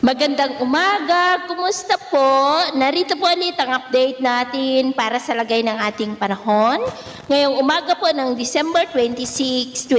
Magandang umaga, kumusta po? Narito po ulit ang update natin para sa lagay ng ating panahon. Ngayong umaga po ng December 26,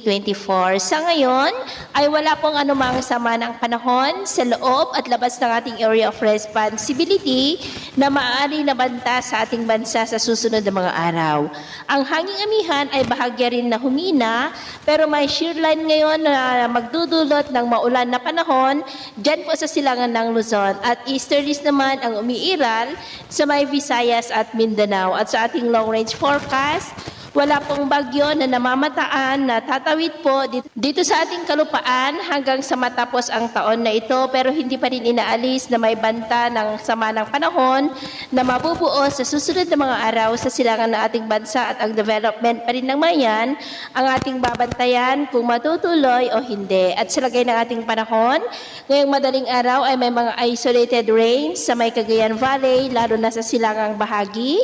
2024. Sa ngayon ay wala pong anumang sama ng panahon sa loob at labas ng ating area of responsibility na maaari nabanta sa ating bansa sa susunod na mga araw. Ang hanging amihan ay bahagya rin na humina pero may shear line ngayon na magdudulot ng maulan na panahon dyan po sa silangan ng Luzon at easterlies naman ang umiiral sa may Visayas at Mindanao. At sa ating long range forecast, wala pong bagyo na namamataan na tatawid po dito sa ating kalupaan hanggang sa matapos ang taon na ito, pero hindi pa rin inaalis na may banta ng sama ng panahon na mabubuo sa susunod na mga araw sa silangan ng ating bansa at ang development pa rin ng mayan ang ating babantayan kung matutuloy o hindi. At sa lagay ng ating panahon, ngayong madaling araw ay may mga isolated rains sa may Cagayan Valley, lalo na sa silangang bahagi,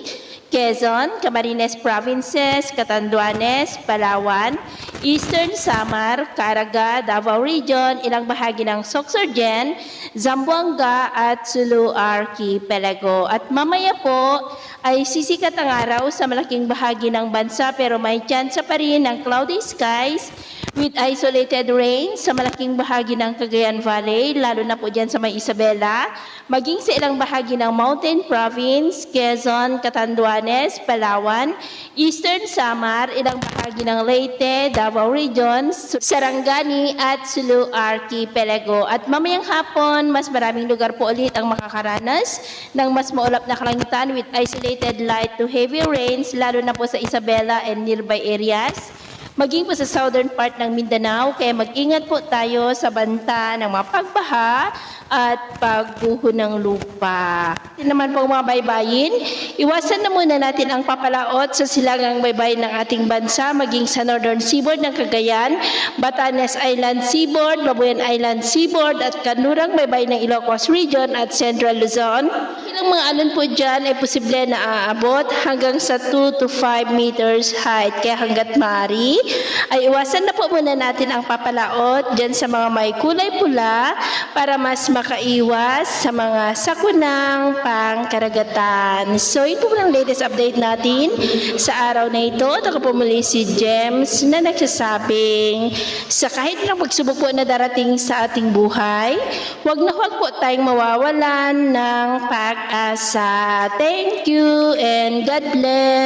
Quezon, Camarines Provinces, Catanduanes, Palawan, Eastern Samar, Caraga, Davao Region, ilang bahagi ng Sorsogon, Zamboanga at Sulu Archipelago. At mamaya po ay sisikat ang araw sa malaking bahagi ng bansa pero may tsansa pa rin ng cloudy skies with isolated rain sa malaking bahagi ng Cagayan Valley, lalo na po dyan sa may Isabela, maging sa ilang bahagi ng Mountain Province, Quezon, Catanduanes, Palawan, Eastern Samar, ilang bahagi ng Leyte, Davao Region, Sarangani at Sulu Archipelago. At mamayang hapon, mas maraming lugar po ulit ang makakaranas ng mas maulap na kalangitan with isolated light to heavy rains, lalo na po sa Isabela and nearby areas, maging po sa southern part ng Mindanao, kaya mag-ingat po tayo sa banta ng mga pagbaha at pagguho ng lupa. Naman po mga baybayin, iwasan na muna natin ang papalaot sa silangang baybayin ng ating bansa, maging sa northern seaboard ng Cagayan, Batanes Island Seaboard, Babuyan Island Seaboard at kanlurang baybayin ng Ilocos Region at Central Luzon. Ilang mga alon po dyan ay posible na aabot hanggang sa 2 to 5 meters height, kaya hanggat maaari ay iwasan na po muna natin ang papalaot dyan sa mga may kulay pula para mas makaiwas sa mga sakunang pangkaragatan. So ito po ang latest update natin sa araw na ito. Ako po muli si James na nagsasabing sa kahit ng pagsubok po na darating sa ating buhay, huwag na huwag po tayong mawawalan ng pag-asa. Thank you and God bless.